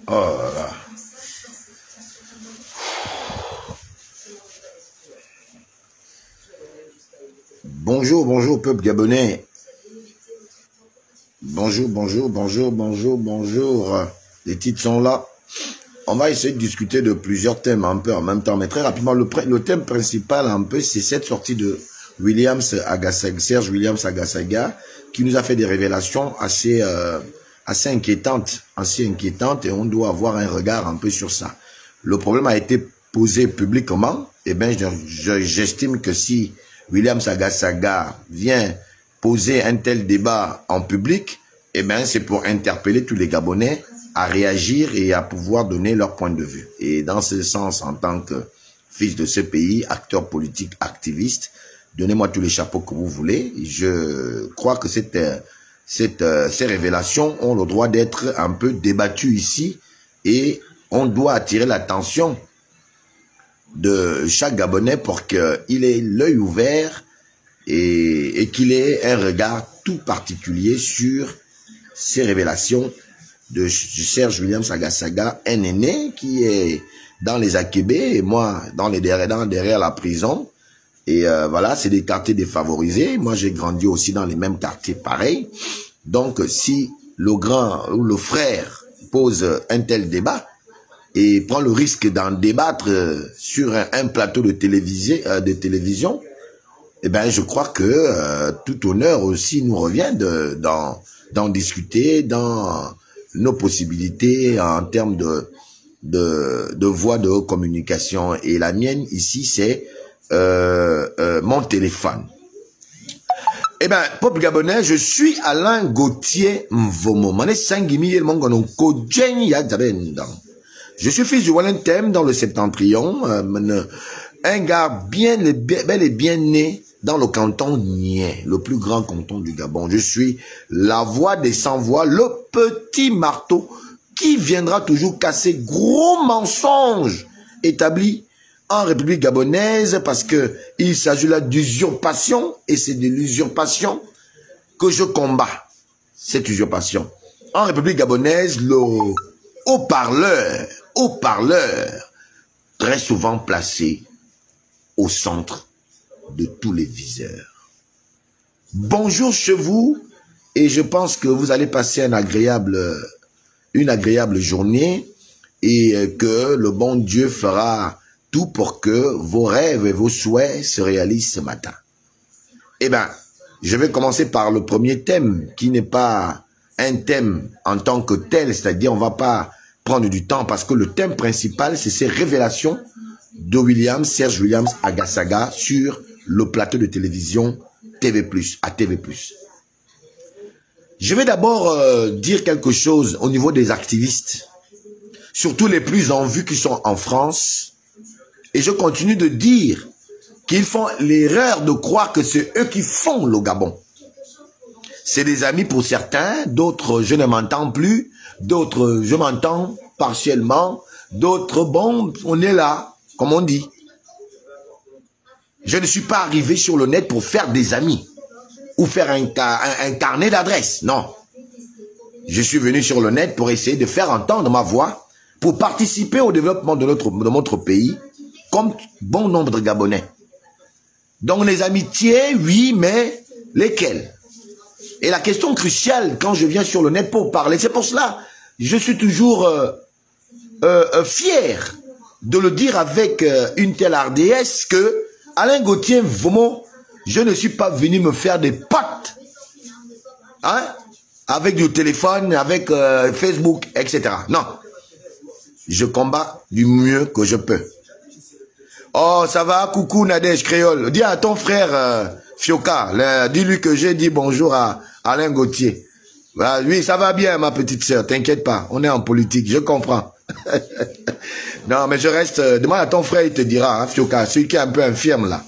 Oh là là. Bonjour, bonjour, peuple gabonais. Bonjour, bonjour, bonjour, bonjour, bonjour. Les titres sont là. On va essayer de discuter de plusieurs thèmes un peu en même temps, mais très rapidement, le thème principal un peu, c'est cette sortie de Serge Williams Agasaga, qui nous a fait des révélations assez inquiétantes, et on doit avoir un regard un peu sur ça. Le problème a été posé publiquement, et bien j'estime que si Williams Agasaga vient poser un tel débat en public, et bien c'est pour interpeller tous les Gabonais à réagir et à pouvoir donner leur point de vue. Et dans ce sens, en tant que fils de ce pays, acteur politique, activiste, donnez-moi tous les chapeaux que vous voulez. Je crois que ces révélations ont le droit d'être un peu débattues ici et on doit attirer l'attention de chaque Gabonais pour qu'il ait l'œil ouvert et qu'il ait un regard tout particulier sur ces révélations de Serge Williams Agasaga, un aîné qui est dans les Akébé et moi derrière la prison. Et voilà, c'est des quartiers défavorisés. Moi, j'ai grandi aussi dans les mêmes quartiers pareils. Donc, si le grand ou le frère pose un tel débat et prend le risque d'en débattre sur un plateau de télévision, eh ben, je crois que tout honneur aussi nous revient d'en discuter dans nos possibilités en termes de voies de communication. Et la mienne ici, c'est mon téléphone. Eh ben, peuple gabonais, je suis Alain Gauthier Mvomo. Je suis fils du Walentem dans le Septentrion, un gars bel et bien né dans le canton Nié, le plus grand canton du Gabon. Je suis la voix des sans-voix, le petit marteau qui viendra toujours casser gros mensonges établis en République gabonaise parce que il s'agit là d'usurpation et c'est de l'usurpation que je combats. Cette usurpation. En République gabonaise, le haut-parleur, très souvent placé au centre de tous les viseurs. Bonjour chez vous et je pense que vous allez passer une agréable journée et que le bon Dieu fera tout pour que vos rêves et vos souhaits se réalisent ce matin. Eh bien, je vais commencer par le premier thème qui n'est pas un thème en tant que tel, c'est-à-dire on va pas prendre du temps parce que le thème principal c'est ces révélations de Serge Williams Agasaga sur le plateau de télévision à TV+. Je vais d'abord dire quelque chose au niveau des activistes, surtout les plus en vue qui sont en France, et je continue de dire qu'ils font l'erreur de croire que c'est eux qui font le Gabon. C'est des amis pour certains, d'autres je ne m'entends plus, d'autres je m'entends partiellement, d'autres bon, on est là, comme on dit. Je ne suis pas arrivé sur le net pour faire des amis ou faire un carnet d'adresses. Non. Je suis venu sur le net pour essayer de faire entendre ma voix, pour participer au développement de notre pays, comme bon nombre de Gabonais. Donc les amitiés, oui, mais lesquelles? Et la question cruciale, quand je viens sur le net pour parler, c'est pour cela, je suis toujours fier de le dire avec une telle hardiesse que Alain Gauthier Mvomo, je ne suis pas venu me faire des potes, hein, avec du téléphone, avec Facebook, etc. Non. Je combats du mieux que je peux. Oh, ça va, coucou Nadège Créole. Dis à ton frère Fioka, dis-lui que j'ai dit bonjour à Alain Gauthier. Bah, oui, ça va bien, ma petite sœur, t'inquiète pas, on est en politique, je comprends. Non, mais je reste, demande à ton frère, il te dira, hein, Fioka, celui qui est un peu infirme là.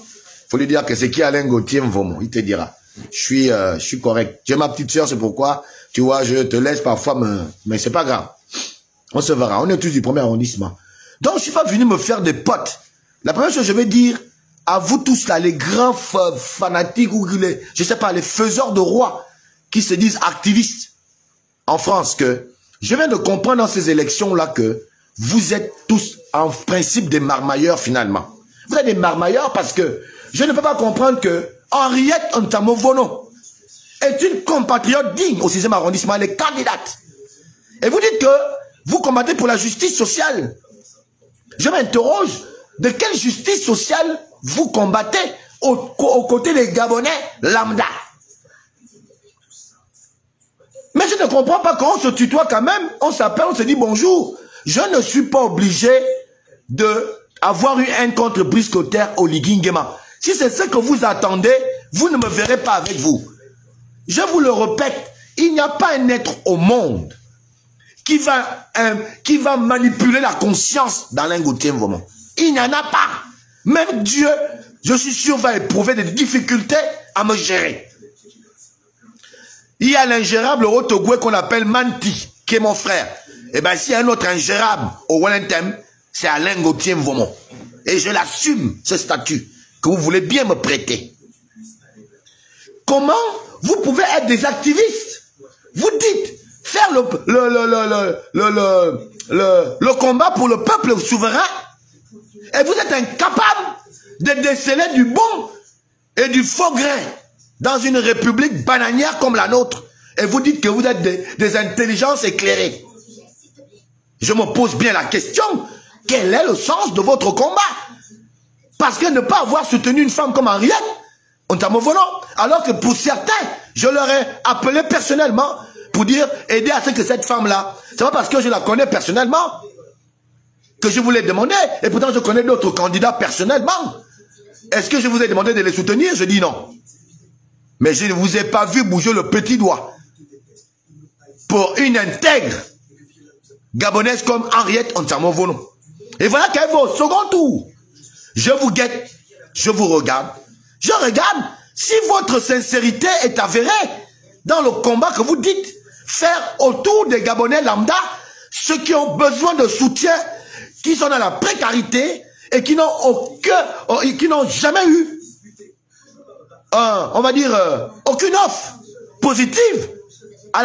Faut lui dire que c'est qui Alain Gauthier Mvomo, il te dira. Je suis correct. J'ai ma petite sœur, c'est pourquoi, tu vois, je te laisse parfois mais c'est pas grave. On se verra, on est tous du premier arrondissement. Donc, je suis pas venu me faire des potes. La première chose que je vais dire, à vous tous là, les grands fanatiques ou les, je sais pas, les faiseurs de rois, qui se disent activistes en France que je viens de comprendre dans ces élections-là que vous êtes tous en principe des marmailleurs finalement. Vous êtes des marmailleurs parce que je ne peux pas comprendre que Henriette Ontamovono est une compatriote digne au 6e arrondissement, elle est candidate. Et vous dites que vous combattez pour la justice sociale. Je m'interroge, de quelle justice sociale vous combattez aux côtés des Gabonais lambda? Mais je ne comprends pas qu'on se tutoie quand même, on s'appelle, on se dit bonjour. Je ne suis pas obligé d'avoir eu un contre Brice Clotaire au Liguingema. Si c'est ce que vous attendez, vous ne me verrez pas avec vous. Je vous le répète, il n'y a pas un être au monde qui va manipuler la conscience d'Alain Gauthier Mvoma. Il n'y en a pas. Même Dieu, je suis sûr, va éprouver des difficultés à me gérer. Il y a l'ingérable au Togoué qu'on appelle Manti, qui est mon frère. Et bien, s'il y a un autre ingérable au Wellington, c'est Alain Gauthier Mvoma. Et je l'assume, ce statut que vous voulez bien me prêter. Comment vous pouvez être des activistes? Vous dites faire le combat pour le peuple souverain et vous êtes incapable de déceler du bon et du faux grain dans une république bananière comme la nôtre. Et vous dites que vous êtes des intelligences éclairées. Je me pose bien la question, quel est le sens de votre combat? Parce que ne pas avoir soutenu une femme comme Henriette Ontamovono, alors que pour certains, je leur ai appelé personnellement pour dire, aider à ce que cette femme-là, c'est pas parce que je la connais personnellement que je vous l'ai demandé, et pourtant je connais d'autres candidats personnellement. Est-ce que je vous ai demandé de les soutenir? Je dis non. Mais je ne vous ai pas vu bouger le petit doigt pour une intègre gabonaise comme Henriette Ontamovono. Et voilà qu'elle va au second tour. Je vous guette, je vous regarde. Je regarde si votre sincérité est avérée dans le combat que vous dites faire autour des Gabonais lambda, ceux qui ont besoin de soutien, qui sont dans la précarité et qui n'ont jamais eu, on va dire, aucune offre positive à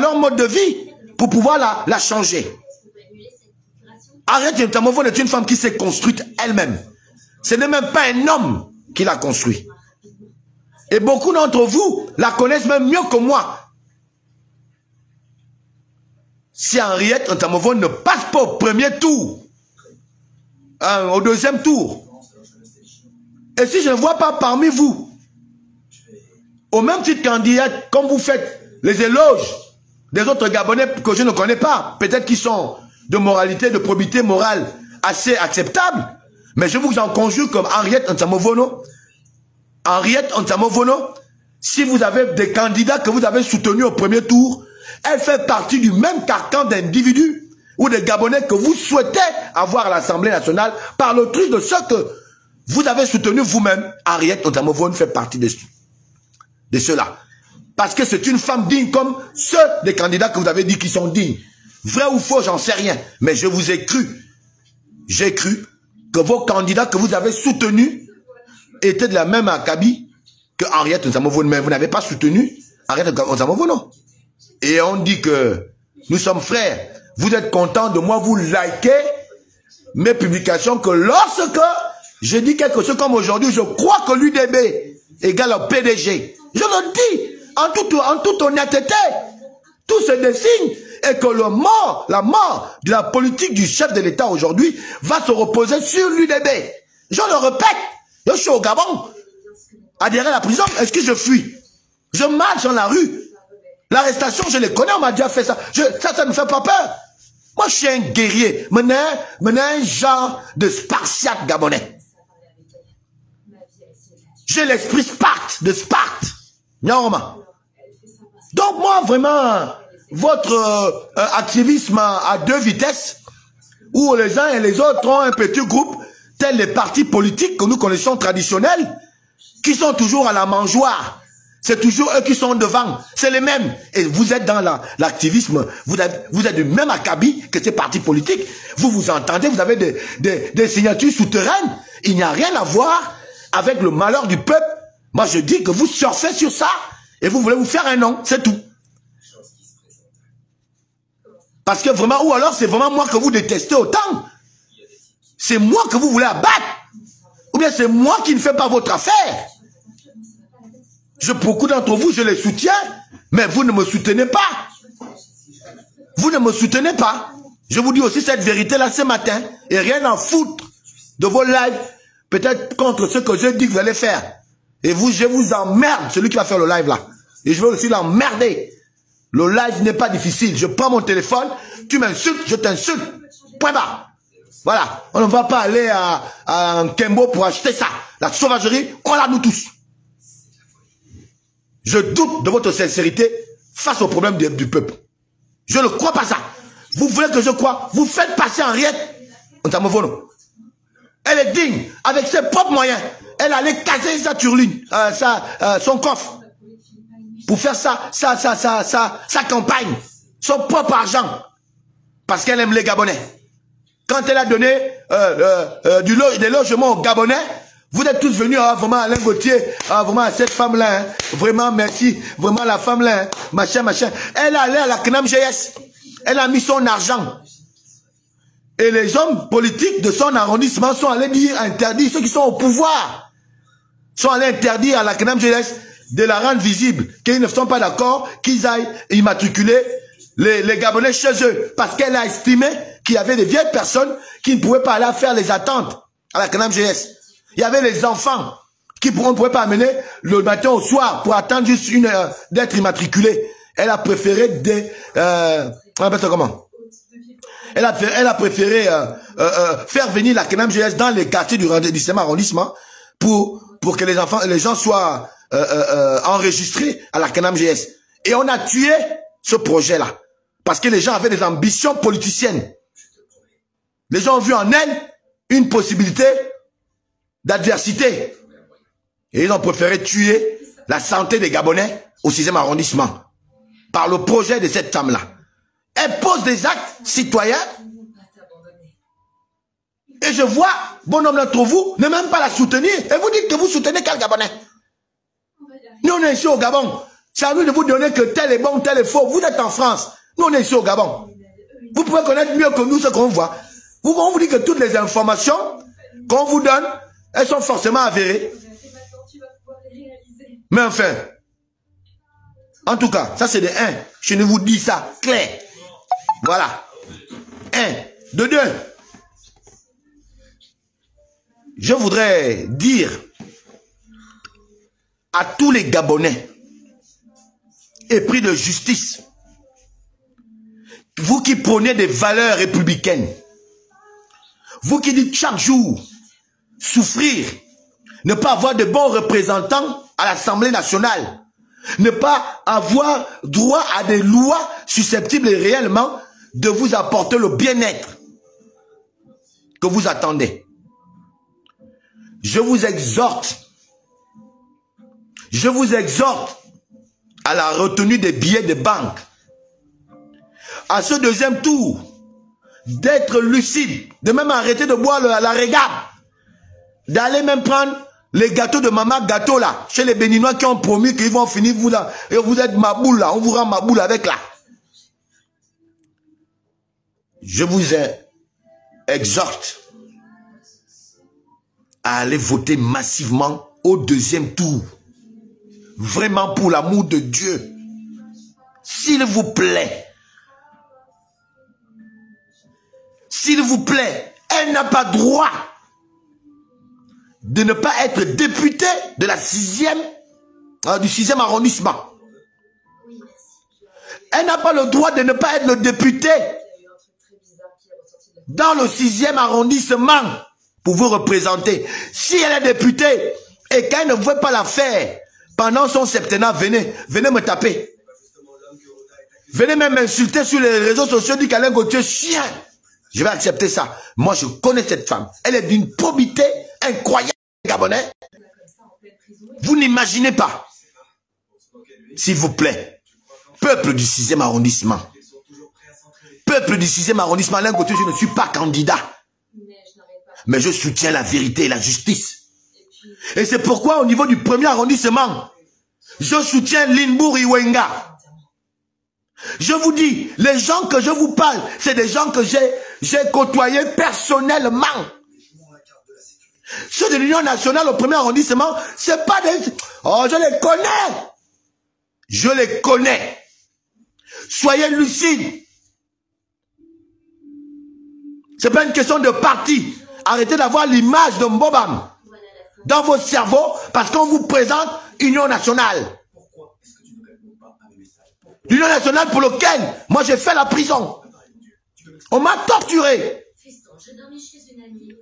leur mode de vie pour pouvoir la changer. Henriette Ontamovono est une femme qui s'est construite elle-même. Ce n'est même pas un homme qui l'a construit. Et beaucoup d'entre vous la connaissent même mieux que moi. Si Henriette Ontamovono ne passe pas au premier tour, au deuxième tour, et si je ne vois pas parmi vous, au même titre candidate, comme vous faites les éloges des autres Gabonais que je ne connais pas, peut-être qu'ils sont de moralité, de probité morale assez acceptable, mais je vous en conjure comme Henriette Ontamovono. Henriette Ontamovono, si vous avez des candidats que vous avez soutenus au premier tour, elle fait partie du même carcan d'individus ou de Gabonais que vous souhaitez avoir à l'Assemblée nationale par le truc de ceux que vous avez soutenus vous-même. Henriette Ontamovono fait partie de ceux-là. Parce que c'est une femme digne comme ceux des candidats que vous avez dit qui sont dignes. Vrai ou faux, j'en sais rien. Mais je vous ai cru. J'ai cru que vos candidats que vous avez soutenus étaient de la même acabit que Henriette Ontamovono. Mais vous n'avez pas soutenu Henriette Ontamovono. Et on dit que nous sommes frères. Vous êtes content de moi, vous likez mes publications que lorsque je dis quelque chose comme aujourd'hui, je crois que l'UDB égale au PDG. Je le dis en toute honnêteté. Tout se dessine et que la mort de la politique du chef de l'État aujourd'hui va se reposer sur l'UDB. Je le répète, je suis au Gabon, adhéré à la prison, est-ce que je fuis? Je marche dans la rue. L'arrestation, je les connais, on m'a déjà fait ça. Ça ne me fait pas peur. Moi, je suis un guerrier. Menez un genre de spartiate gabonais. J'ai l'esprit Sparte, de Sparte. Nyaroma. Donc moi, vraiment, votre activisme à deux vitesses, où les uns et les autres ont un petit groupe, tels les partis politiques que nous connaissons traditionnels, qui sont toujours à la mangeoire. C'est toujours eux qui sont devant. C'est les mêmes. Et vous êtes dans l'activisme. Vous êtes du même acabit que ces partis politiques. Vous vous entendez. Vous avez des signatures souterraines. Il n'y a rien à voir avec le malheur du peuple Moi, je dis que vous surfez sur ça et vous voulez vous faire un nom, c'est tout. Parce que vraiment, ou alors c'est vraiment moi que vous détestez autant. C'est moi que vous voulez abattre. Ou bien c'est moi qui ne fais pas votre affaire. Beaucoup d'entre vous, je les soutiens, mais vous ne me soutenez pas. Vous ne me soutenez pas. Je vous dis aussi cette vérité-là ce matin. Et rien à foutre de vos lives, peut-être contre ce que je dis que vous allez faire. Et vous, je vous emmerde, celui qui va faire le live là. Et je vais aussi l'emmerder. Le live n'est pas difficile. Je prends mon téléphone, tu m'insultes, je t'insulte. Point barre. Voilà. On ne va pas aller à Kembo pour acheter ça. La sauvagerie, on l'a nous tous. Je doute de votre sincérité face au problème du peuple. Je ne crois pas ça. Vous voulez que je croie? Vous faites passer Henriette. Elle est digne, avec ses propres moyens. Elle allait casser sa turline, son coffre. Pour faire sa campagne. Son propre argent. Parce qu'elle aime les Gabonais. Quand elle a donné des logements aux Gabonais, vous êtes tous venus, vraiment Alain Gauthier, vraiment cette femme-là, hein, vraiment merci, vraiment la femme-là, hein, machin. Elle allait à la CNAM GS, elle a mis son argent. Et les hommes politiques de son arrondissement sont allés dire interdire, ceux qui sont au pouvoir, sont allés interdire à la CNAM GS de la rendre visible, qu'ils ne sont pas d'accord, qu'ils aillent immatriculer les Gabonais chez eux, parce qu'elle a estimé qu'il y avait des vieilles personnes qui ne pouvaient pas aller faire les attentes à la CNAM GS. Il y avait les enfants qui ne pouvaient pas amener le matin au soir pour attendre juste une heure d'être immatriculés. Elle a préféré Elle a préféré faire venir la CNAM GS dans les quartiers du 17e arrondissement pour que les gens soient enregistrés à la CNAM GS. Et on a tué ce projet-là parce que les gens avaient des ambitions politiciennes. Les gens ont vu en elle une possibilité d'adversité. Et ils ont préféré tuer la santé des Gabonais au 6e arrondissement par le projet de cette femme-là. Elle pose des actes citoyens et je vois, bon homme d'entre vous, ne même pas la soutenir. Et vous dites que vous soutenez quel Gabonais? Nous on est ici au Gabon. C'est à nous de vous donner que tel est bon, tel est faux. Vous êtes en France. Nous on est ici au Gabon. Vous pouvez connaître mieux que nous ce qu'on voit. On vous dit que toutes les informations qu'on vous donne, elles sont forcément avérées. Mais enfin, en tout cas, ça c'est de 1. Je ne vous dis ça clair. Voilà. 1. De 2. Je voudrais dire à tous les Gabonais épris de justice, vous qui prônez des valeurs républicaines, vous qui dites chaque jour souffrir, ne pas avoir de bons représentants à l'Assemblée nationale, ne pas avoir droit à des lois susceptibles réellement de vous apporter le bien-être que vous attendez. Je vous exhorte à la retenue des billets de banque. À ce deuxième tour, d'être lucide, de même arrêter de boire la régate, d'aller même prendre les gâteaux de Maman Gâteau là, chez les Béninois qui ont promis qu'ils vont finir vous là, et vous êtes ma boule là, on vous rend ma boule avec là. Je vous exhorte à aller voter massivement au deuxième tour. Vraiment pour l'amour de Dieu. S'il vous plaît. S'il vous plaît, elle n'a pas droit de ne pas être députée de la 6e, du 6e arrondissement. Elle n'a pas le droit de ne pas être le député dans le 6e arrondissement pour vous représenter. Si elle est députée et qu'elle ne veut pas la faire pendant son septennat, venez me taper. Venez même m'insulter sur les réseaux sociaux, dit qu'Alain Gauthier chien. Je vais accepter ça. Moi, je connais cette femme. Elle est d'une probité incroyable, Gabonais. Vous n'imaginez pas. S'il vous plaît. Peuple du 6e arrondissement. Peuple du 6e arrondissement. Alain Gauthier, je ne suis pas candidat. Mais je soutiens la vérité et la justice. Et c'est pourquoi au niveau du premier arrondissement, je soutiens Limbour Iwenga. Je vous dis, les gens que je vous parle, c'est des gens que j'ai côtoyés personnellement. Ceux de l'Union nationale au premier arrondissement, c'est pas des... Oh, je les connais. Je les connais. Soyez lucides. C'est pas une question de parti. Arrêtez d'avoir l'image de Mbobam dans vos cerveaux parce qu'on vous présente Union nationale. L'Union nationale pour lequel moi j'ai fait la prison. On m'a torturé.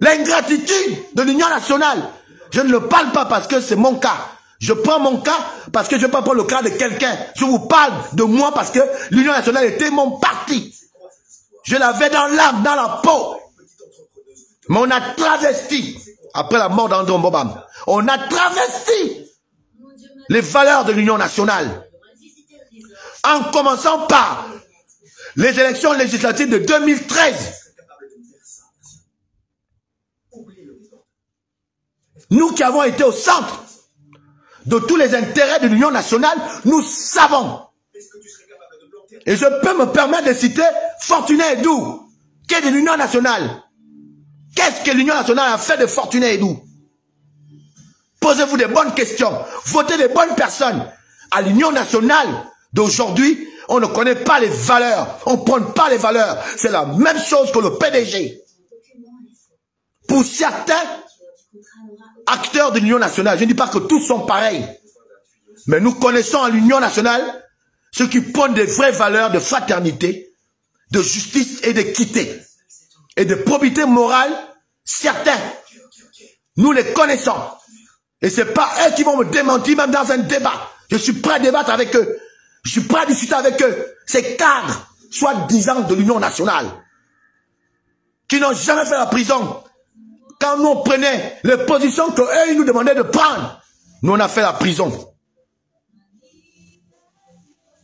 L'ingratitude de l'Union nationale. Je ne le parle pas parce que c'est mon cas. Je prends mon cas parce que je ne peux pas prendre le cas de quelqu'un. Je vous parle de moi parce que l'Union nationale était mon parti. Je l'avais dans l'âme, dans la peau. Mais on a travesti, après la mort d'André Mbobam, on a travesti les valeurs de l'Union nationale. En commençant par les élections législatives de 2013. Nous qui avons été au centre de tous les intérêts de l'Union nationale, nous savons. Et je peux me permettre de citer Fortuné Edou, qui est de l'Union nationale. Qu'est-ce que l'Union nationale a fait de Fortuné Edou? Posez-vous des bonnes questions. Votez les bonnes personnes. À l'Union nationale d'aujourd'hui, on ne connaît pas les valeurs. On ne prend pas les valeurs. C'est la même chose que le PDG. Pour certains acteurs de l'Union nationale, je ne dis pas que tous sont pareils. Mais nous connaissons à l'Union nationale ceux qui prennent des vraies valeurs de fraternité, de justice et d'équité. Et de probité morale, certains. Nous les connaissons. Et ce n'est pas eux qui vont me démentir même dans un débat. Je suis prêt à débattre avec eux. Je suis prêt à discuter avec eux. Ces cadres, soi-disant de l'Union nationale, qui n'ont jamais fait la prison. Quand nous on prenait les positions qu'eux ils nous demandaient de prendre, nous on a fait la prison.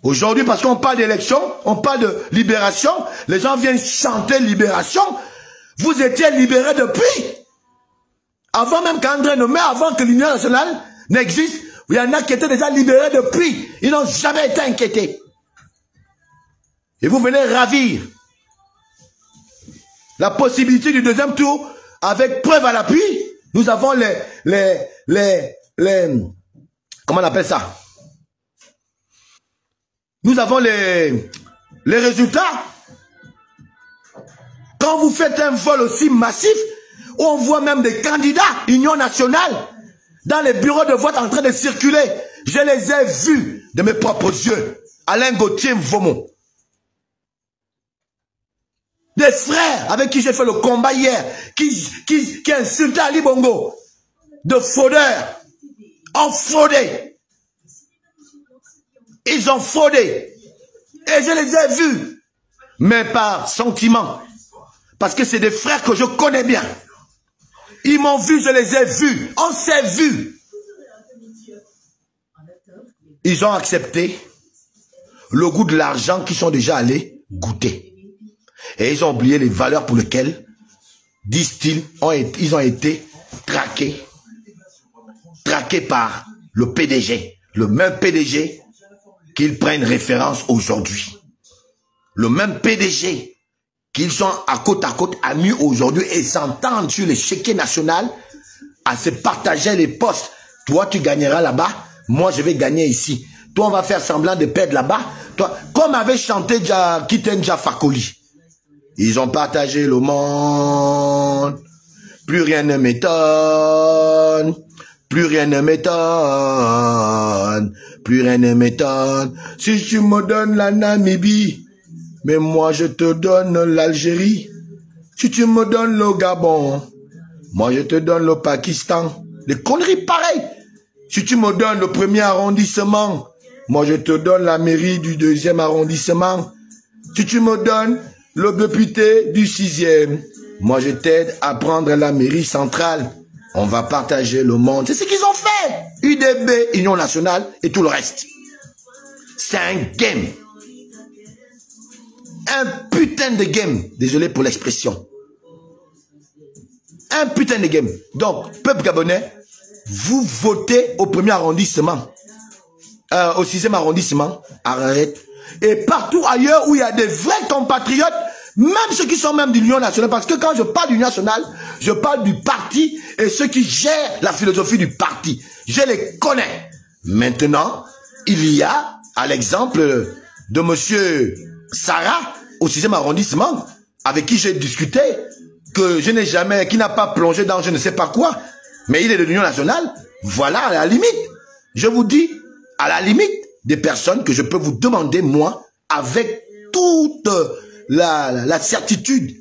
Aujourd'hui, parce qu'on parle d'élection, on parle de libération, les gens viennent chanter libération. Vous étiez libérés depuis. Avant même qu'André Nommé, avant que l'Union nationale n'existe, il y en a qui étaient déjà libérés depuis. Ils n'ont jamais été inquiétés. Et vous venez ravir la possibilité du deuxième tour avec preuve à l'appui. Nous avons comment on appelle ça? Nous avons les résultats. Quand vous faites un vol aussi massif, on voit même des candidats Union nationale dans les bureaux de vote en train de circuler. Je les ai vus de mes propres yeux. Alain Gauthier Mvomo. Des frères avec qui j'ai fait le combat hier, qui insultaient Ali Bongo. De fraudeurs. Ont fraudé. Ils ont fraudé. Et je les ai vus. Mais par sentiment. Parce que c'est des frères que je connais bien. Ils m'ont vu, je les ai vus. On s'est vus. Ils ont accepté le goût de l'argent qu'ils sont déjà allés goûter. Et ils ont oublié les valeurs pour lesquelles, disent-ils, ils ont été traqués. Traqués par le PDG. Le même PDG qu'ils prennent référence aujourd'hui. Le même PDG qu'ils sont à côte amis aujourd'hui et s'entendent sur l'échiquier national à se partager les postes. Toi, tu gagneras là-bas, moi, je vais gagner ici. Toi, on va faire semblant de perdre là-bas. Toi, comme avait chanté Kitenja Fakoli. Ils ont partagé le monde. Plus rien ne m'étonne. Plus rien ne m'étonne. Plus rien ne m'étonne. Si tu me donnes la Namibie, mais moi je te donne l'Algérie. Si tu me donnes le Gabon, moi je te donne le Pakistan. Des conneries pareilles. Si tu me donnes le premier arrondissement, moi je te donne la mairie du deuxième arrondissement. Si tu me donnes le député du 6e, moi je t'aide à prendre la mairie centrale. On va partager le monde. C'est ce qu'ils ont fait. UDB, Union nationale et tout le reste. C'est un game. Un putain de game. Désolé pour l'expression. Un putain de game. Donc, peuple gabonais, vous votez au 1er arrondissement, au 6e arrondissement, arrête, et partout ailleurs où il y a des vrais compatriotes, même ceux qui sont même de l'Union nationale, parce que quand je parle d'Union nationale, je parle du parti et ceux qui gèrent la philosophie du parti. Je les connais. Maintenant, il y a, à l'exemple de monsieur Sarah, au 6e arrondissement, avec qui j'ai discuté, que je n'ai jamais, qui n'a pas plongé dans je ne sais pas quoi, mais il est de l'Union nationale. Voilà, à la limite, je vous dis, à la limite, des personnes que je peux vous demander, moi, avec toute la certitude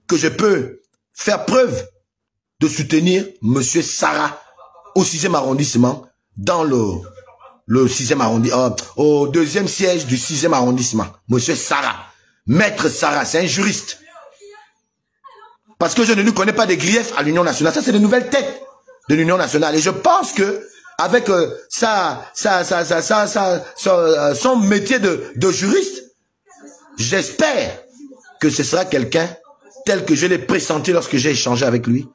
que je peux faire preuve de soutenir monsieur Sarah au 6e arrondissement, dans le 6e arrondissement, au 2e siège du 6e arrondissement. Monsieur Sarah, maître Sarah, c'est un juriste. Parce que je ne lui connais pas des griefs à l'Union nationale. Ça, c'est de nouvelles têtes de l'Union nationale. Et je pense que avec son métier de juriste, j'espère que ce sera quelqu'un tel que je l'ai pressenti lorsque j'ai échangé avec lui,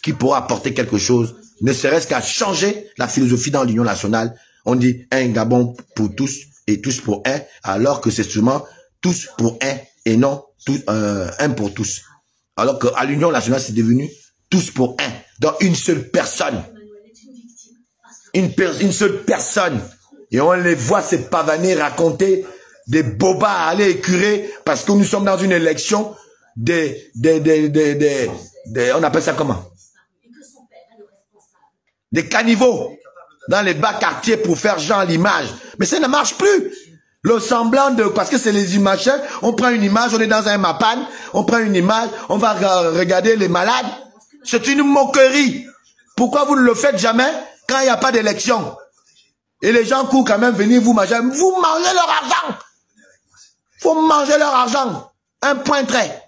qui pourra apporter quelque chose, ne serait-ce qu'à changer la philosophie dans l'Union nationale. On dit un Gabon pour tous et tous pour un, alors que c'est seulement tous pour un et non un pour tous. Alors qu'à l'Union nationale, c'est devenu tous pour un, dans une seule personne. Une seule personne. Et on les voit se pavaner, raconter des bobas, aller écurer, parce que nous sommes dans une élection on appelle ça comment? Des caniveaux dans les bas quartiers pour faire genre l'image. Mais ça ne marche plus. Le semblant de... Parce que c'est les images. On prend une image, on est dans un mapan, on prend une image, on va regarder les malades. C'est une moquerie. Pourquoi vous ne le faites jamais quand il n'y a pas d'élection? Et les gens courent quand même venir vous manger. Vous mangez leur argent. Faut manger leur argent. Un point trait.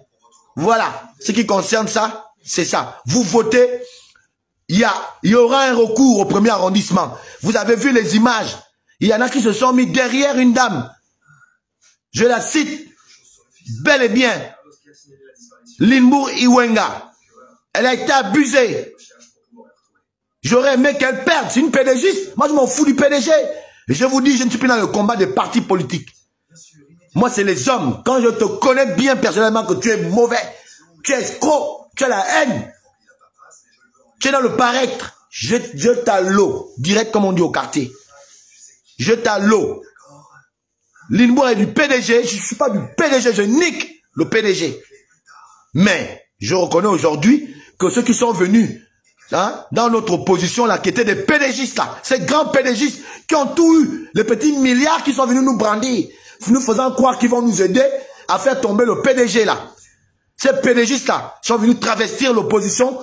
Voilà. Ce qui concerne ça, c'est ça. Vous votez. Il y aura un recours au 1er arrondissement. Vous avez vu les images. Il y en a qui se sont mis derrière une dame. Je la cite bel et bien. Linbour Iwenga. Elle a été abusée. J'aurais aimé qu'elle perde. C'est une PDGiste. Moi, je m'en fous du PDG. Et je vous dis, je ne suis plus dans le combat des partis politiques. Moi, c'est les hommes. Quand je te connais bien personnellement que tu es mauvais, tu es escroc, tu as la haine, tu es dans le paraître, jette à l'eau. Direct comme on dit au quartier. Jette à l'eau. Linbour est du PDG. Je ne suis pas du PDG. Je nique le PDG. Mais je reconnais aujourd'hui que ceux qui sont venus dans notre opposition, là, qui étaient des PDGistes, là, ces grands PDGistes qui ont tout eu, les petits milliards qui sont venus nous brandir, nous faisant croire qu'ils vont nous aider à faire tomber le PDG, là. Ces PDGistes, là, sont venus travestir l'opposition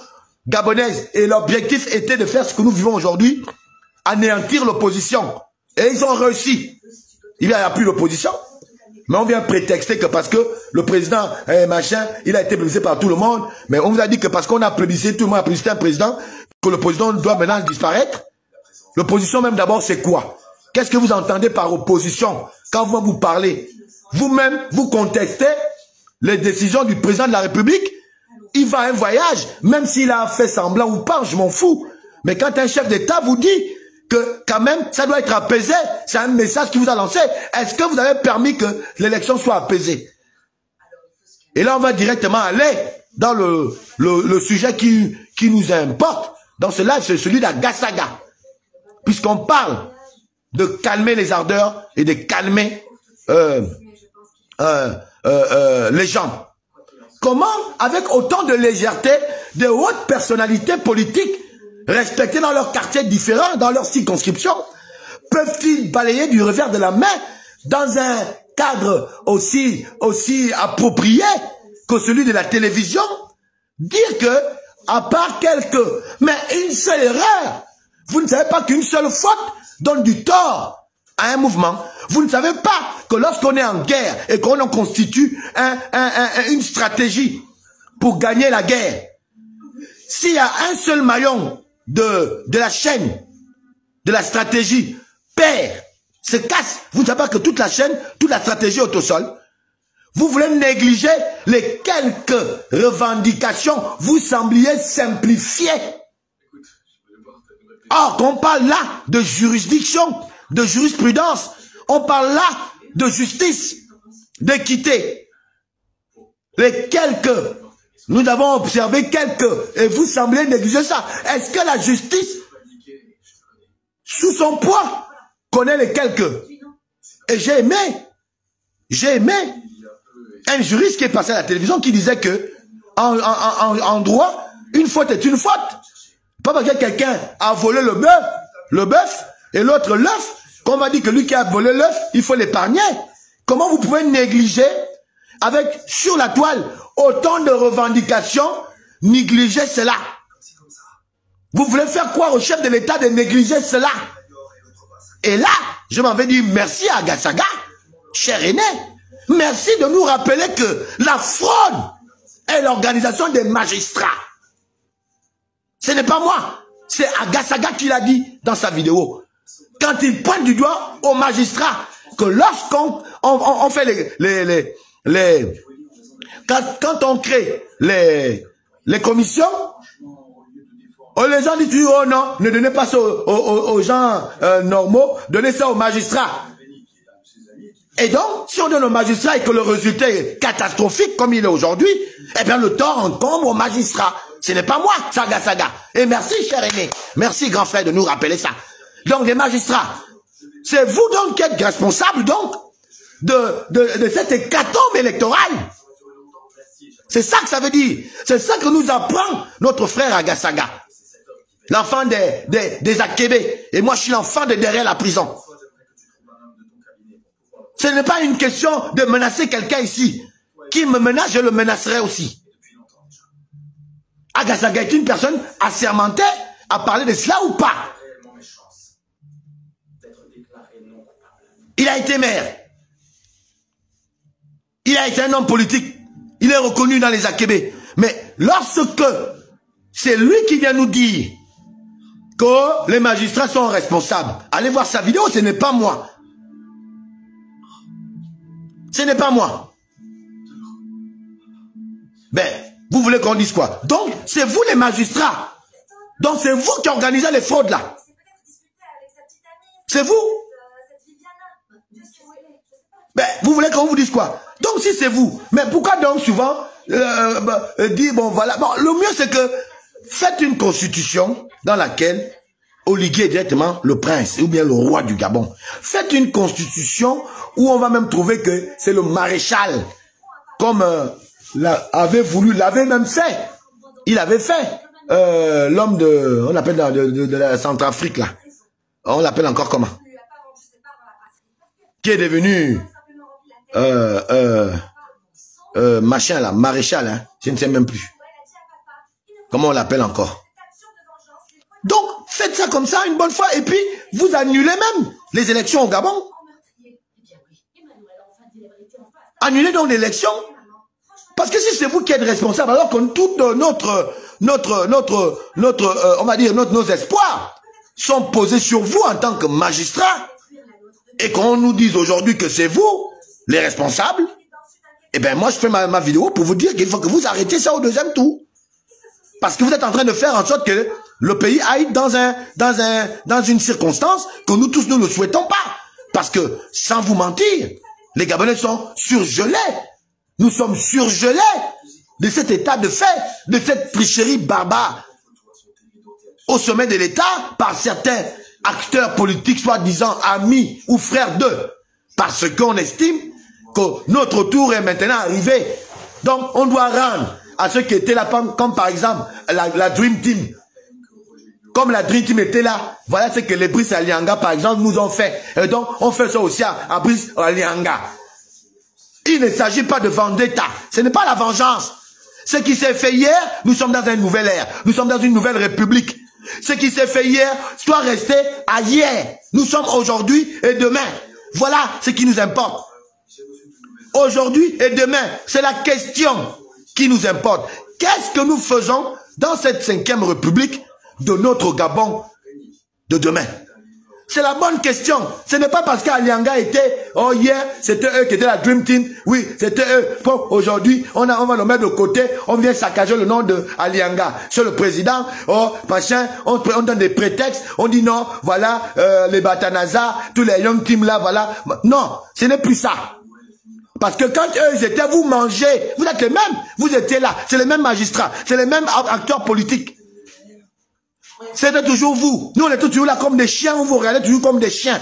gabonaise. Et l'objectif était de faire ce que nous vivons aujourd'hui, anéantir l'opposition. Et ils ont réussi. Il n'y a plus d'opposition. Mais on vient prétexter que parce que le président, machin, il a été plébiscité par tout le monde. Mais on vous a dit que parce qu'on a plébiscité, tout le monde a plébiscité un président, que le président doit maintenant disparaître. L'opposition même d'abord, c'est quoi? Qu'est-ce que vous entendez par opposition? Quand vous parlez, vous-même, vous contestez les décisions du président de la République. Il va à un voyage, même s'il a fait semblant ou pas, je m'en fous. Mais quand un chef d'État vous dit que quand même, ça doit être apaisé, c'est un message qui vous a lancé. Est-ce que vous avez permis que l'élection soit apaisée? Et là, on va directement aller dans le sujet qui nous importe. Dans ce live, c'est celui d'Agasaga. Puisqu'on parle de calmer les ardeurs et de calmer les gens. Comment, avec autant de légèreté, de hautes personnalités politiques respectées dans leurs quartiers différents, dans leur circonscription, peuvent-ils balayer du revers de la main dans un cadre aussi approprié que celui de la télévision? Dire que, à part mais une seule erreur, vous ne savez pas qu'une seule faute donne du tort à un mouvement. Vous ne savez pas que lorsqu'on est en guerre et qu'on en constitue une stratégie pour gagner la guerre, s'il y a un seul maillon de la chaîne, de la stratégie, perd, se casse, vous ne savez pas que toute la chaîne, toute la stratégie est au sol. Vous voulez négliger les quelques revendications, vous sembliez simplifier. Or, qu'on parle là de juridiction, de jurisprudence, on parle là de justice, d'équité. Les quelques, nous avons observé quelques, et vous semblez négliger ça. Est-ce que la justice, sous son poids, connaît les quelques? Et j'ai aimé un juriste qui est passé à la télévision qui disait que en droit, une faute est une faute. Pas parce que quelqu'un a volé le bœuf, et l'autre l'œuf, qu'on va dire que lui qui a volé l'œuf, il faut l'épargner. Comment vous pouvez négliger, avec sur la toile, autant de revendications, négliger cela? Vous voulez faire croire au chef de l'État de négliger cela? Et là, je m'en vais dire merci à Agasaga, cher aîné. Merci de nous rappeler que la fraude est l'organisation des magistrats. Ce n'est pas moi, c'est Agasaga qui l'a dit dans sa vidéo. Quand il pointe du doigt aux magistrats, que lorsqu'on on fait quand on crée les commissions, les gens disent oh non, ne donnez pas ça aux gens normaux, donnez ça aux magistrats. Et donc, si on donne aux magistrats et que le résultat est catastrophique comme il est aujourd'hui, eh bien le tort incombe aux magistrats. Ce n'est pas moi, Saga Saga. Et merci, cher aîné. Merci, grand frère, de nous rappeler ça. Donc, les magistrats, c'est vous donc qui êtes responsables donc de cette hécatombe électorale. C'est ça que ça veut dire. C'est ça que nous apprend notre frère Agasaga. L'enfant des Akébé. Et moi, je suis l'enfant de derrière la prison. Ce n'est pas une question de menacer quelqu'un ici. Qui me menace, je le menacerai aussi. Agasaga est une personne assermentée à parler de cela ou pas? Il a été maire. Il a été un homme politique. Il est reconnu dans les Akébé. Mais lorsque c'est lui qui vient nous dire que les magistrats sont responsables, allez voir sa vidéo, ce n'est pas moi. Ce n'est pas moi. Ben, vous voulez qu'on dise quoi? Donc, c'est vous les magistrats. Donc, c'est vous qui organisez les fraudes là. C'est vous. Ben, vous voulez qu'on vous dise quoi? Donc, si c'est vous. Mais pourquoi donc souvent dire, bon, voilà. Bon, le mieux, c'est que faites une constitution dans laquelle on liguez directement le prince ou bien le roi du Gabon. Faites une constitution où on va même trouver que c'est le maréchal, comme l'avait même fait. Il avait fait l'homme on appelle de la Centrafrique là. On l'appelle encore comment? Qui est devenu machin là, maréchal, hein, je ne sais même plus. Comment on l'appelle encore? Donc, faites ça comme ça une bonne fois et puis vous annulez même les élections au Gabon. Annulez donc l'élection. Parce que si c'est vous qui êtes responsable, alors que tout on va dire, nos espoirs sont posés sur vous en tant que magistrat et qu'on nous dise aujourd'hui que c'est vous les responsables, eh bien moi je fais ma vidéo pour vous dire qu'il faut que vous arrêtiez ça au deuxième tour. Parce que vous êtes en train de faire en sorte que le pays aille dans une circonstance que nous tous nous ne souhaitons pas. Parce que, sans vous mentir, les Gabonais sont surgelés. Nous sommes surgelés de cet état de fait, de cette tricherie barbare au sommet de l'État par certains acteurs politiques, soi-disant amis ou frères d'eux. Parce qu'on estime que notre tour est maintenant arrivé. Donc, on doit rendre à ceux qui étaient là, comme par exemple la Dream Team. Comme la Dream Team était là, voilà ce que les Brice Alianga, par exemple, nous ont fait. Et donc, on fait ça aussi à Brice Alianga. Il ne s'agit pas de vendetta. Ce n'est pas la vengeance. Ce qui s'est fait hier, nous sommes dans une nouvelle ère. Nous sommes dans une nouvelle république. Ce qui s'est fait hier doit rester à hier. Nous sommes aujourd'hui et demain. Voilà ce qui nous importe. Aujourd'hui et demain, c'est la question qui nous importe. Qu'est-ce que nous faisons dans cette 5e république de notre Gabon de demain? C'est la bonne question. Ce n'est pas parce qu'Alianga était, oh hier, c'était eux qui étaient la Dream Team. Oui, c'était eux. Bon, aujourd'hui, on va le mettre de côté. On vient saccager le nom de Alianga. Sur le président, oh, machin, on donne des prétextes. On dit non, voilà, les Batanaza, tous les Young Team là, voilà. Non, ce n'est plus ça. Parce que quand eux, ils étaient, vous mangez. Vous êtes les mêmes. Vous étiez là. C'est les mêmes magistrats. C'est les mêmes acteurs politiques. C'était toujours vous. Nous, on était toujours là comme des chiens. Vous vous regardez toujours comme des chiens.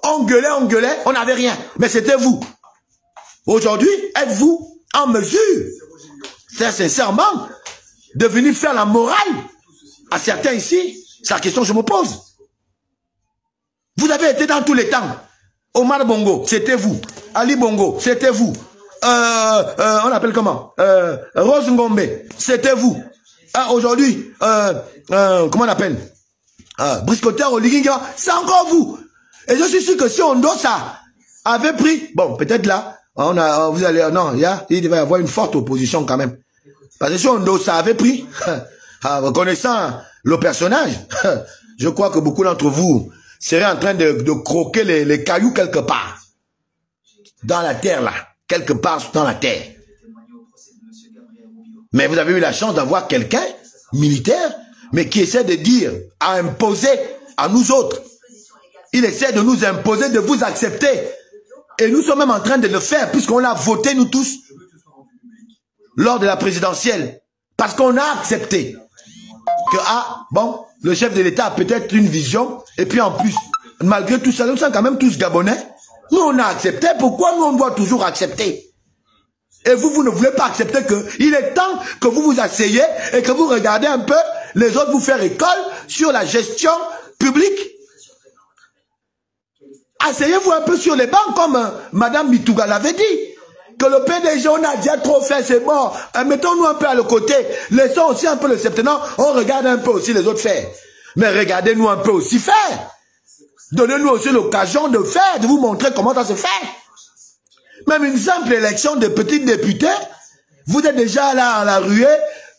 On gueulait, on n'avait rien. Mais c'était vous. Aujourd'hui, êtes-vous en mesure, très sincèrement, de venir faire la morale à certains ici? C'est la question que je me pose. Vous avez été dans tous les temps. Omar Bongo, c'était vous. Ali Bongo, c'était vous. On appelle comment? Rose Ngombe, c'était vous. Aujourd'hui, comment on appelle? Briscoteur Oliginga, c'est encore vous. Et je suis sûr que si Ondosa avait pris, bon, peut-être là, vous allez, non, il devait y avoir une forte opposition quand même. Parce que si Ondosa avait pris, reconnaissant le personnage, je crois que beaucoup d'entre vous seraient en train de croquer les cailloux quelque part. Dans la terre là, quelque part dans la terre. Mais vous avez eu la chance d'avoir quelqu'un, militaire, mais qui essaie de dire, à imposer à nous autres. Il essaie de nous imposer, de vous accepter. Et nous sommes même en train de le faire, puisqu'on a voté, nous tous, lors de la présidentielle. Parce qu'on a accepté que, bon, le chef de l'État a peut-être une vision, et puis en plus, malgré tout ça, nous sommes quand même tous Gabonais. Nous, on a accepté. Pourquoi nous, on doit toujours accepter? Et vous ne voulez pas accepter qu'il est temps que vous vous asseyez et que vous regardez un peu les autres vous faire école sur la gestion publique. Asseyez-vous un peu sur les bancs comme Madame Mitouga l'avait dit. Que le PDG, on a déjà trop fait, c'est bon. Mettons-nous un peu à le côté. Laissons aussi un peu le septenant. On regarde un peu aussi les autres faire. Mais regardez-nous un peu aussi faire. Donnez-nous aussi l'occasion de faire, de vous montrer comment ça se fait. Même une simple élection de petits députés, vous êtes déjà là à la ruée,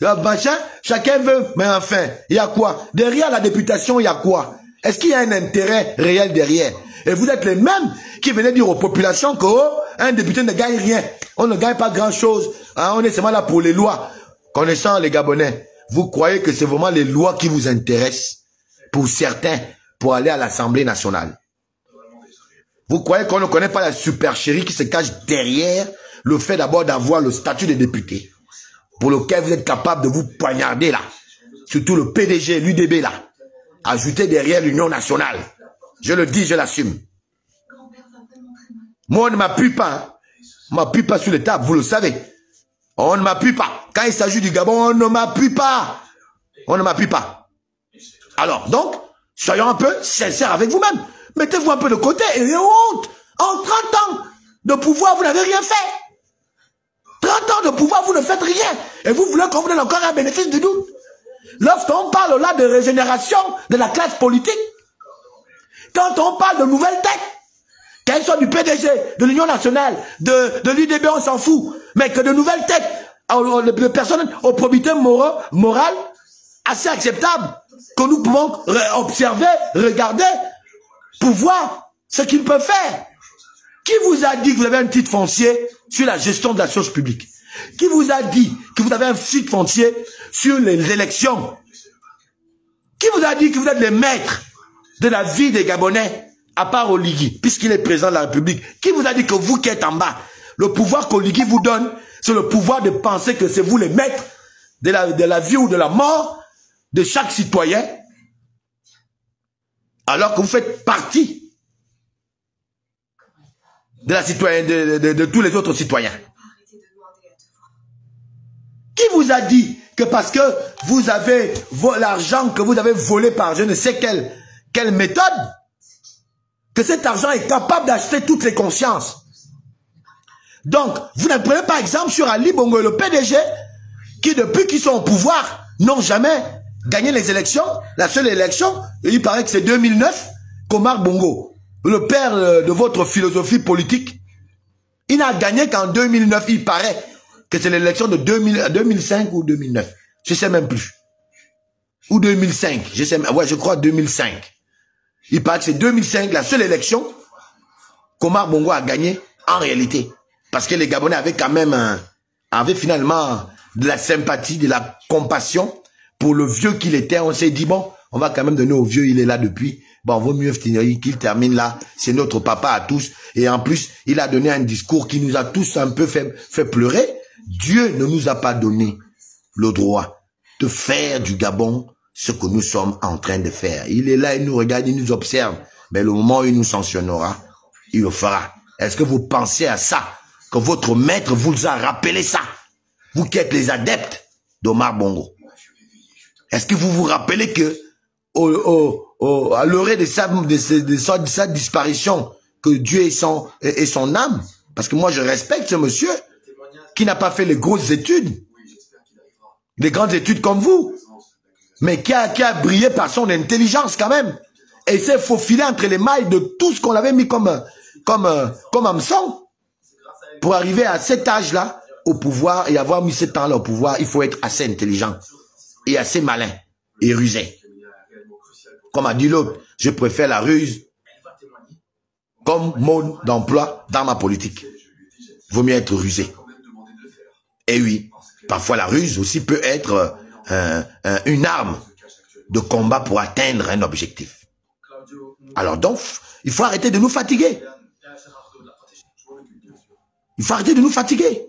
machin, chacun veut, mais enfin, il y a quoi? Derrière la députation, il y a quoi? Est-ce qu'il y a un intérêt réel derrière? Et vous êtes les mêmes qui venaient dire aux populations que un député ne gagne rien. On ne gagne pas grand-chose. On est seulement là pour les lois. Connaissant les Gabonais, vous croyez que c'est vraiment les lois qui vous intéressent, pour certains, pour aller à l'Assemblée nationale? Vous croyez qu'on ne connaît pas la supercherie qui se cache derrière le fait d'abord d'avoir le statut de député, pour lequel vous êtes capable de vous poignarder là, surtout le PDG, l'UDB là, ajouter derrière l'Union nationale. Je le dis, je l'assume. Moi, on ne m'appuie pas. Hein. On ne m'appuie pas sur les tables, vous le savez. On ne m'appuie pas. Quand il s'agit du Gabon, on ne m'appuie pas. On ne m'appuie pas. Alors, donc, soyons un peu sincères avec vous-même. Mettez-vous un peu de côté et ayez honte. En 30 ans de pouvoir, vous n'avez rien fait. 30 ans de pouvoir, vous ne faites rien. Et vous voulez qu'on vous donne encore un bénéfice du doute. Lorsqu'on parle là de régénération de la classe politique, quand on parle de nouvelles têtes, qu'elles soient du PDG, de l'Union nationale, de l'UDB, on s'en fout, mais que de nouvelles têtes, de personnes aux probités morales, assez acceptables, que nous pouvons observer, regarder, pour voir ce qu'ils peuvent faire. Qui vous a dit que vous avez un titre foncier sur la gestion de la chose publique? Qui vous a dit que vous avez un titre foncier sur les élections? Qui vous a dit que vous êtes les maîtres de la vie des Gabonais, à part Oligui, puisqu'il est président de la République? Qui vous a dit que vous qui êtes en bas, le pouvoir qu'Oligui vous donne, c'est le pouvoir de penser que c'est vous les maîtres de la vie ou de la mort de chaque citoyen, alors que vous faites partie de la citoyenne, de tous les autres citoyens? Qui vous a dit que parce que vous avez l'argent que vous avez volé par je ne sais quelle méthode, que cet argent est capable d'acheter toutes les consciences? Donc, vous ne prenez pas exemple sur Ali Bongo et le PDG, qui depuis qu'ils sont au pouvoir, n'ont jamais gagné les élections. La seule élection, il paraît que c'est 2009, qu'Omar Bongo, le père de votre philosophie politique, il n'a gagné qu'en 2009, il paraît que c'est l'élection de 2005 ou 2009. Je ne sais même plus. Ou 2005, je sais, ouais, je crois 2005. Il paraît que c'est 2005, la seule élection qu'Omar Bongo a gagné en réalité. Parce que les Gabonais avaient quand même, avaient finalement de la sympathie, de la compassion pour le vieux qu'il était. On s'est dit, bon, on va quand même donner au vieux, il est là depuis. Bon, vaut mieux qu'il termine là. C'est notre papa à tous. Et en plus, il a donné un discours qui nous a tous un peu fait pleurer. Dieu ne nous a pas donné le droit de faire du Gabon ce que nous sommes en train de faire. Il est là, il nous regarde, il nous observe. Mais le moment où il nous sanctionnera, il le fera. Est-ce que vous pensez à ça? Que votre maître vous a rappelé ça? Vous qui êtes les adeptes d'Omar Bongo. Est-ce que vous vous rappelez que à l'heure de sa disparition, que Dieu est son âme? Parce que moi je respecte ce monsieur qui n'a pas fait les grosses études, les grandes études comme vous, mais qui a brillé par son intelligence quand même. Et il s'est faufilé entre les mailles de tout ce qu'on avait mis comme hameçon. Pour arriver à cet âge-là au pouvoir et avoir mis ce temps-là au pouvoir, il faut être assez intelligent et assez malin et rusé. Comme a dit l'autre, je préfère la ruse comme mode d'emploi dans ma politique. Vaut mieux être rusé. Et oui, parfois la ruse aussi peut être une arme de combat pour atteindre un objectif. Alors donc, il faut arrêter de nous fatiguer. Il faut arrêter de nous fatiguer.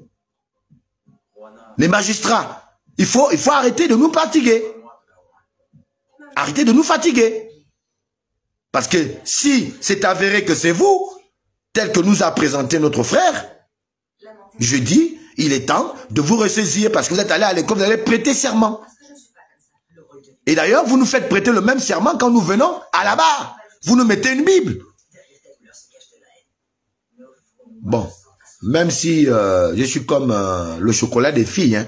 Les magistrats, il faut arrêter de nous fatiguer. Arrêtez de nous fatiguer. Parce que si c'est avéré que c'est vous, tel que nous a présenté notre frère, je dis, il est temps de vous ressaisir parce que vous êtes allé à l'école, vous allez prêter serment. Et d'ailleurs, vous nous faites prêter le même serment quand nous venons à la barre. Vous nous mettez une Bible. Bon. Même si je suis comme le chocolat des filles, hein.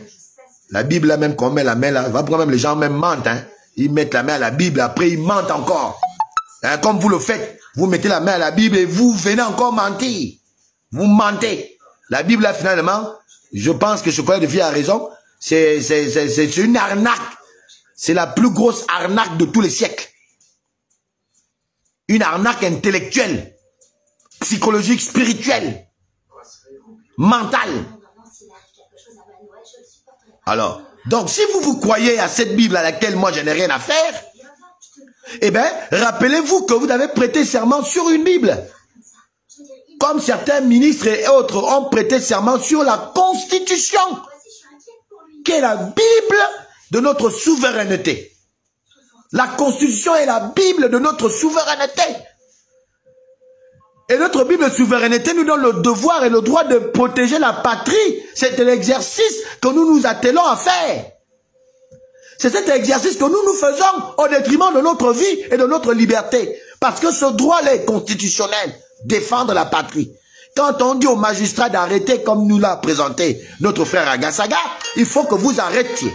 La Bible, là, même quand on met la main là, va prendre même les gens même mentent, hein. Ils mettent la main à la Bible, après ils mentent encore. Hein, comme vous le faites, vous mettez la main à la Bible et vous venez encore mentir. Vous mentez. La Bible, là, finalement, je pense que chocolat des filles a raison. C'est une arnaque. C'est la plus grosse arnaque de tous les siècles. Une arnaque intellectuelle, psychologique, spirituelle. Mental. Alors, donc si vous croyez à cette Bible à laquelle moi je n'ai rien à faire, eh bien, rappelez-vous que vous avez prêté serment sur une Bible. Comme certains ministres et autres ont prêté serment sur la Constitution, qui est la Bible de notre souveraineté. La Constitution est la Bible de notre souveraineté. Et notre Bible de souveraineté nous donne le devoir et le droit de protéger la patrie. C'est l'exercice que nous nous attelons à faire. C'est cet exercice que nous faisons au détriment de notre vie et de notre liberté. Parce que ce droit-là est constitutionnel. Défendre la patrie. Quand on dit aux magistrats d'arrêter comme nous l'a présenté notre frère Agasaga, il faut que vous arrêtiez.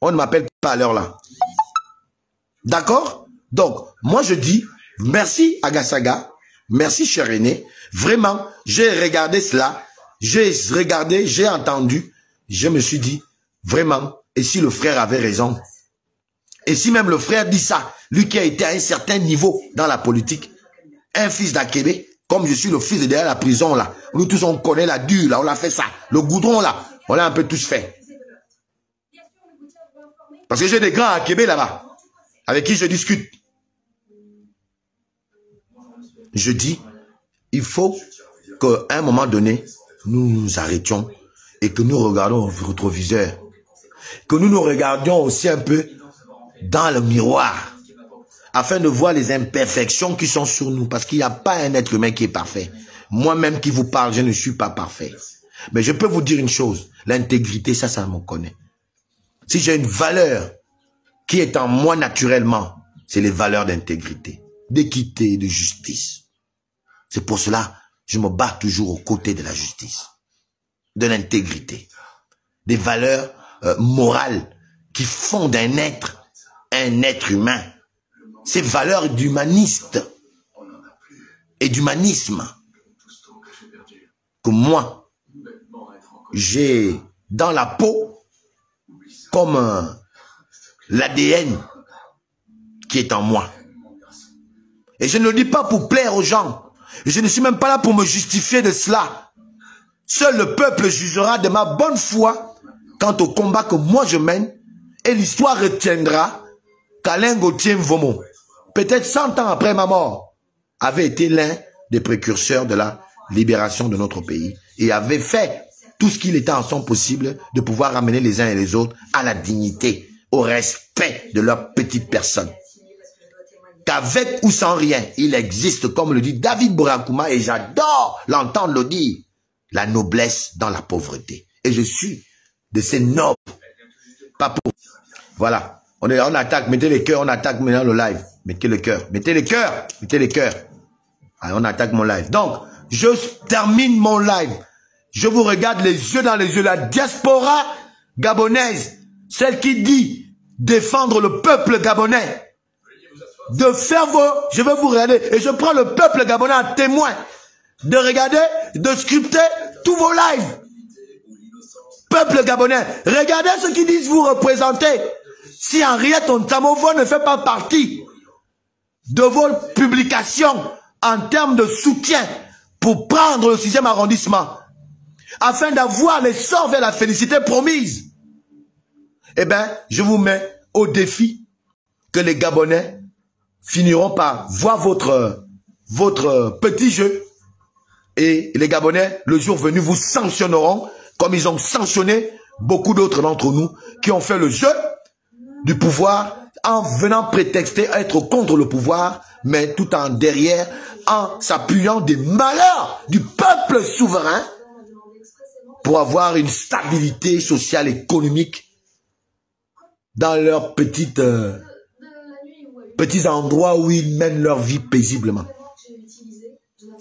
On ne m'appelle pas à l'heure là. D'accord? Donc, moi je dis, merci Agasaga, merci cher René, vraiment, j'ai regardé cela, j'ai regardé, j'ai entendu, je me suis dit, vraiment, et si le frère avait raison? Et si même le frère dit ça, lui qui a été à un certain niveau dans la politique, un fils d'Akébé, comme je suis le fils de derrière la prison là, nous tous on connaît la dure là, on l'a fait ça, le goudron là, on l'a un peu tous fait. Parce que j'ai des grands à Akébé là-bas, avec qui je discute. Je dis, il faut qu'à un moment donné, nous nous arrêtions et que nous regardions au rétroviseur. Que nous nous regardions aussi un peu dans le miroir afin de voir les imperfections qui sont sur nous. Parce qu'il n'y a pas un être humain qui est parfait. Moi-même qui vous parle, je ne suis pas parfait. Mais je peux vous dire une chose, l'intégrité, ça me connaît. Si j'ai une valeur qui est en moi naturellement, c'est les valeurs d'intégrité, d'équité et de justice. C'est pour cela que je me bats toujours aux côtés de la justice, de l'intégrité, des valeurs morales qui font d'un être un être humain. Ces valeurs d'humaniste et d'humanisme que moi, j'ai dans la peau comme l'ADN qui est en moi. Et je ne le dis pas pour plaire aux gens. Je ne suis même pas là pour me justifier de cela. Seul le peuple jugera de ma bonne foi quant au combat que moi je mène, et l'histoire retiendra qu'Alain Gauthier Mvomo, peut-être 100 ans après ma mort, avait été l'un des précurseurs de la libération de notre pays et avait fait tout ce qu'il était en son possible de pouvoir ramener les uns et les autres à la dignité, au respect de leur petite personne. Qu'avec ou sans rien, il existe, comme le dit David Bourakouma, et j'adore l'entendre le dire, la noblesse dans la pauvreté. Et je suis de ces nobles, pas pauvres. Voilà, on attaque, mettez les cœurs, on attaque maintenant le live. Mettez le cœur, mettez les cœurs, mettez les cœurs. Allez, on attaque mon live. Donc, je termine mon live. Je vous regarde les yeux dans les yeux. La diaspora gabonaise, celle qui dit défendre le peuple gabonais, de faire je vais vous regarder, et je prends le peuple gabonais à témoin, de regarder, de scripter tous vos lives. Peuple gabonais, regardez ce qu'ils disent vous représenter. Si Henriette Ontamovo ne fait pas partie de vos publications en termes de soutien pour prendre le 6e arrondissement, afin d'avoir les sorts vers la félicité promise, eh bien, je vous mets au défi que les Gabonais finiront par voir votre petit jeu, et les Gabonais, le jour venu, vous sanctionneront comme ils ont sanctionné beaucoup d'autres d'entre nous qui ont fait le jeu du pouvoir en venant prétexter être contre le pouvoir, mais tout en derrière, en s'appuyant des malheurs du peuple souverain pour avoir une stabilité sociale et économique dans leurs petits endroits où ils mènent leur vie paisiblement.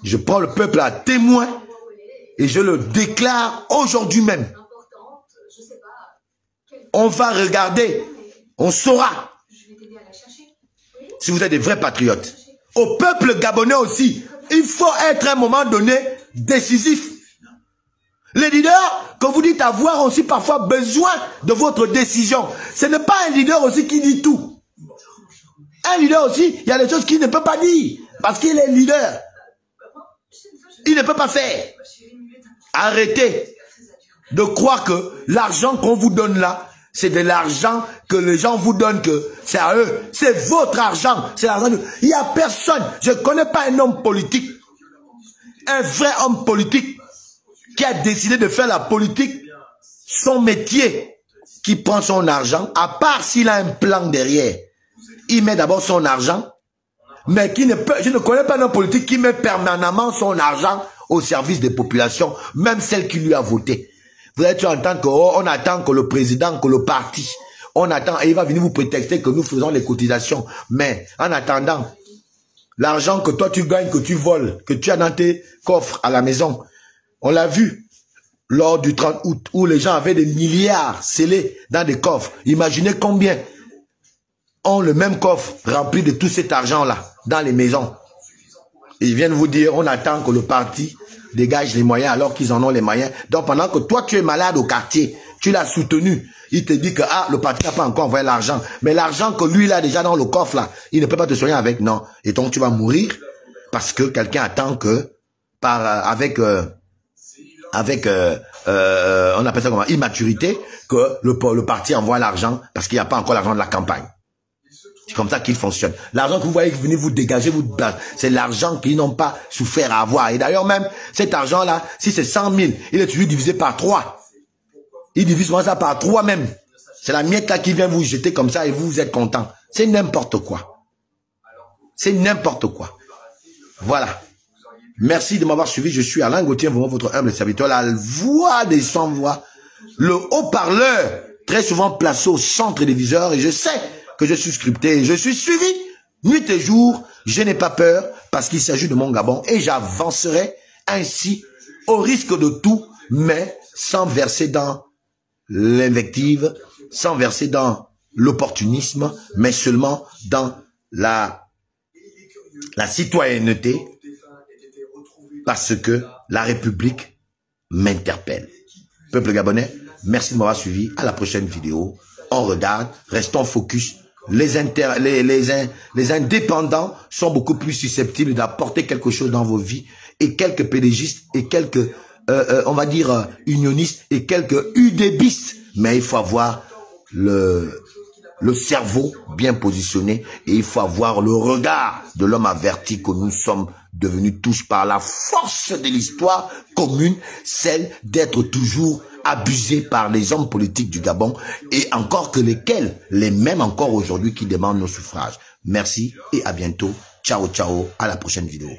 Je prends le peuple à témoin et je le déclare aujourd'hui même. On va regarder, on saura si vous êtes des vrais patriotes. Au peuple gabonais aussi, il faut être à un moment donné décisif. Les leaders, que vous dites avoir aussi parfois besoin de votre décision, ce n'est pas un leader aussi qui dit tout. Un leader aussi, il y a des choses qu'il ne peut pas dire, parce qu'il est leader. Il ne peut pas faire. Arrêtez de croire que l'argent qu'on vous donne là, c'est de l'argent que les gens vous donnent, que c'est à eux. C'est votre argent. C'est l'argent. Il n'y a personne. Je ne connais pas un homme politique, un vrai homme politique, qui a décidé de faire la politique son métier, qui prend son argent, à part s'il a un plan derrière. Il met d'abord son argent, mais qui ne peut, je ne connais pas un homme politique qui met permanemment son argent au service des populations, même celles qui lui a voté. Vous allez entendre qu'on attend que le président, que le parti, on attend, et il va venir vous prétexter que nous faisons les cotisations. Mais en attendant, l'argent que toi tu gagnes, que tu voles, que tu as dans tes coffres à la maison, on l'a vu lors du 30 août où les gens avaient des milliards scellés dans des coffres. Imaginez combien ont le même coffre rempli de tout cet argent-là dans les maisons. Ils viennent vous dire, on attend que le parti dégage les moyens alors qu'ils en ont les moyens. Donc pendant que toi tu es malade au quartier, tu l'as soutenu, il te dit que le parti n'a pas encore envoyé l'argent. Mais l'argent que lui il a déjà dans le coffre là, il ne peut pas te soigner avec, non. Et donc tu vas mourir parce que quelqu'un attend que on appelle ça comment, immaturité, que le parti envoie l'argent parce qu'il n'y a pas encore l'argent de la campagne. C'est comme ça qu'il fonctionne. L'argent que vous voyez venir vous dégager, c'est l'argent qu'ils n'ont pas souffert à avoir. Et d'ailleurs même, cet argent-là, si c'est 100 000, il est toujours divisé par 3. Il divise souvent ça par 3 même. C'est la miette là qui vient vous jeter comme ça et vous êtes content. C'est n'importe quoi. C'est n'importe quoi. Voilà. Merci de m'avoir suivi. Je suis Alain Gauthier, votre humble serviteur. La voix des sans-voix. Le haut-parleur, très souvent placé au centre des viseurs. Et je sais que je suis scripté. Je suis suivi nuit et jour. Je n'ai pas peur parce qu'il s'agit de mon Gabon. Et j'avancerai ainsi au risque de tout, mais sans verser dans l'invective, sans verser dans l'opportunisme, mais seulement dans la citoyenneté, parce que la République m'interpelle. Peuple gabonais, merci de m'avoir suivi. À la prochaine vidéo. on regarde, restons focus. Les indépendants sont beaucoup plus susceptibles d'apporter quelque chose dans vos vies et quelques pédégistes et quelques, on va dire, unionistes et quelques udébistes. Mais il faut avoir le cerveau bien positionné et il faut avoir le regard de l'homme averti que nous sommes devenus tous par la force de l'histoire commune, celle d'être toujours abusés par les hommes politiques du Gabon et encore que lesquels, les mêmes encore aujourd'hui qui demandent nos suffrages. Merci et à bientôt. Ciao, ciao, à la prochaine vidéo.